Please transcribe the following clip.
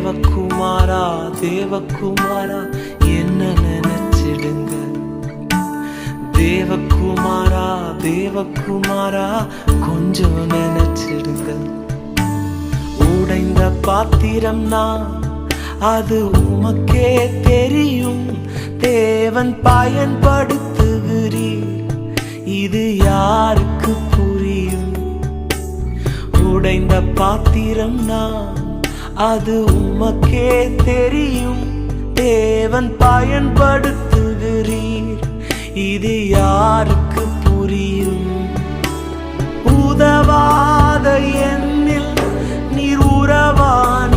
தேவகுமாரா தேவகுமாரா என்ன நினைச்சிடுங்க. தேவகுமாரா தேவகுமாரா கொஞ்சம் நினைச்சிடுங்க. உடைந்த பாத்திரம் நான், அது உமக்கே தெரியும். தேவன் பயன்படுத்துகிறீர், இது யாருக்கு புரியும்? உடைந்த பாத்திரம் நான், அது உமக்கே தெரியும். தேவன் பயன்படுத்துகிறீர், இது யாருக்கு புரியும்? உதவாத என்னில் நீர் உறவானி